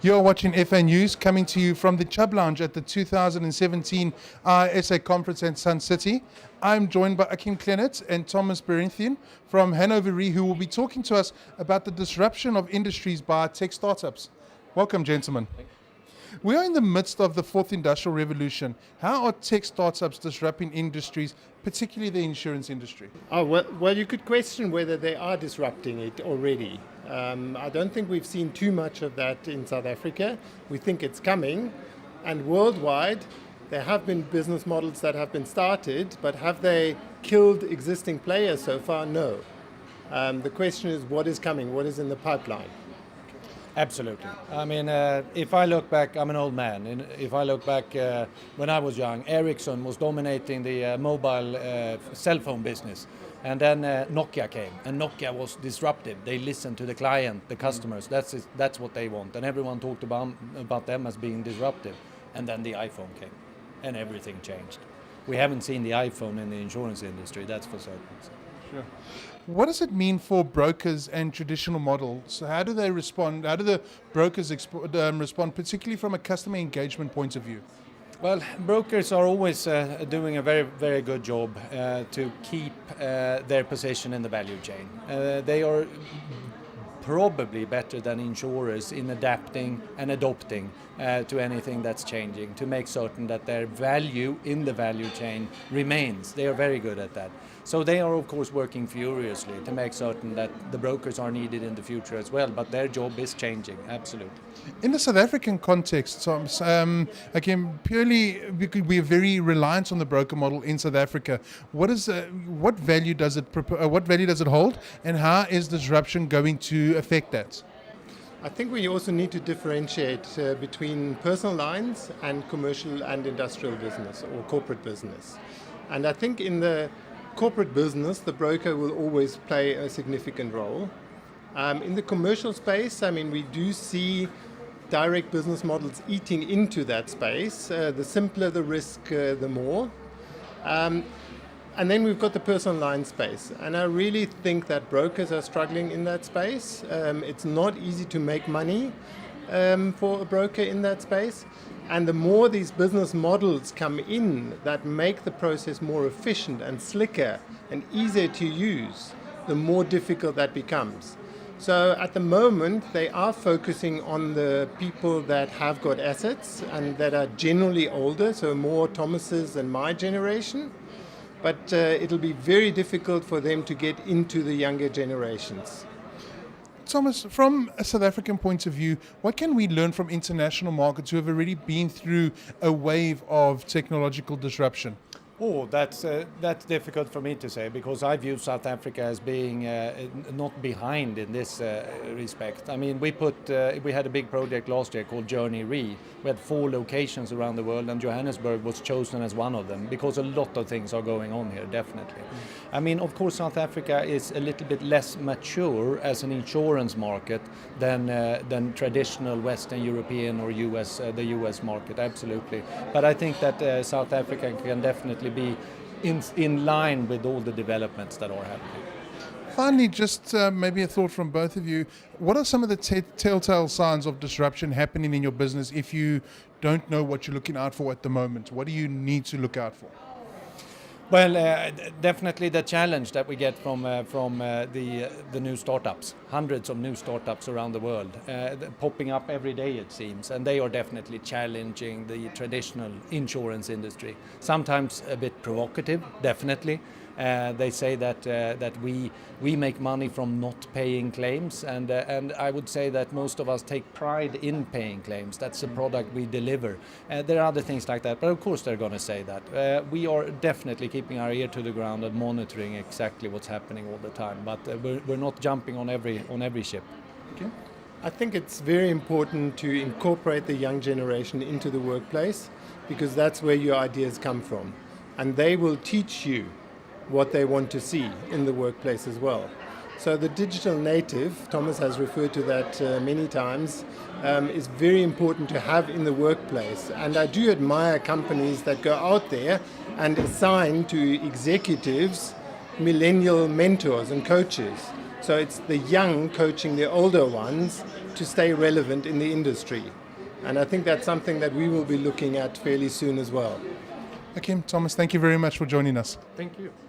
You're watching FAnews, coming to you from the Chubb Lounge at the 2017 IISA Conference in Sun City. I'm joined by Achim Klennert and Thomas Barenthein from Hannover RE, who will be talking to us about the disruption of industries by tech startups. Welcome, gentlemen. We are in the midst of the fourth industrial revolution. How are tech startups disrupting industries, particularly the insurance industry? Well, you could question whether they are disrupting it already. I don't think we've seen too much of that in South Africa. We think it's coming. And worldwide, there have been business models that have been started, but have they killed existing players so far? No. The question is, what is coming? What is in the pipeline? Absolutely. I mean, if I look back, I'm an old man. And if I look back when I was young, Ericsson was dominating the mobile cell phone business. And then Nokia came, and Nokia was disruptive. They listened to the client, the customers. That's what they want. And everyone talked about them as being disruptive. And then the iPhone came, and everything changed. We haven't seen the iPhone in the insurance industry, that's for certain. Sure. What does it mean for brokers and traditional models? How do they respond? How do the brokers respond, particularly from a customer engagement point of view? Well, brokers are always doing a very, very good job to keep their position in the value chain. They are probably better than insurers in adapting and adopting to anything that's changing, to make certain that their value in the value chain remains. They are very good at that. So they are, of course, working furiously to make certain that the brokers are needed in the future as well, but their job is changing, absolutely. In the South African context, Thomas, again, purely because we are very reliant on the broker model in South Africa. What value does it hold, and how is disruption going to affect that? I think we also need to differentiate between personal lines and commercial and industrial business or corporate business. And I think in the corporate business, the broker will always play a significant role. In the commercial space, I mean, we do see direct business models eating into that space. The simpler the risk, the more. And then we've got the personal line space. And I really think that brokers are struggling in that space. It's not easy to make money for a broker in that space. And the more these business models come in that make the process more efficient and slicker and easier to use, the more difficult that becomes. So at the moment, they are focusing on the people that have got assets and that are generally older, so more Thomases than my generation. But it'll be very difficult for them to get into the younger generations. Thomas, from a South African point of view, what can we learn from international markets who have already been through a wave of technological disruption? Oh, that's difficult for me to say, because I view South Africa as being not behind in this respect. I mean, we had a big project last year called Journey Re. We had 4 locations around the world, and Johannesburg was chosen as one of them, because a lot of things are going on here, definitely. I mean, of course, South Africa is a little bit less mature as an insurance market than traditional Western European or the US market, absolutely. But I think that South Africa can definitely be in line with all the developments that are happening. Finally, just maybe a thought from both of you. What are some of the telltale signs of disruption happening in your business if you don't know what you're looking out for at the moment? What do you need to look out for? Well, definitely the challenge that we get from the new startups, hundreds of new startups around the world, popping up every day it seems, and they are definitely challenging the traditional insurance industry. Sometimes a bit provocative, definitely. They say that we make money from not paying claims, and I would say that most of us take pride in paying claims. That's the product we deliver. There are other things like that, but of course they're going to say that. We are definitely keeping our ear to the ground and monitoring exactly what's happening all the time, but we're not jumping on every ship. Okay. I think it's very important to incorporate the young generation into the workplace, because that's where your ideas come from, and they will teach you what they want to see in the workplace as well. So the digital native, Thomas has referred to that many times, is very important to have in the workplace. And I do admire companies that go out there and assign to executives millennial mentors and coaches. So it's the young coaching the older ones to stay relevant in the industry. And I think that's something that we will be looking at fairly soon as well. Achim, Thomas, thank you very much for joining us. Thank you.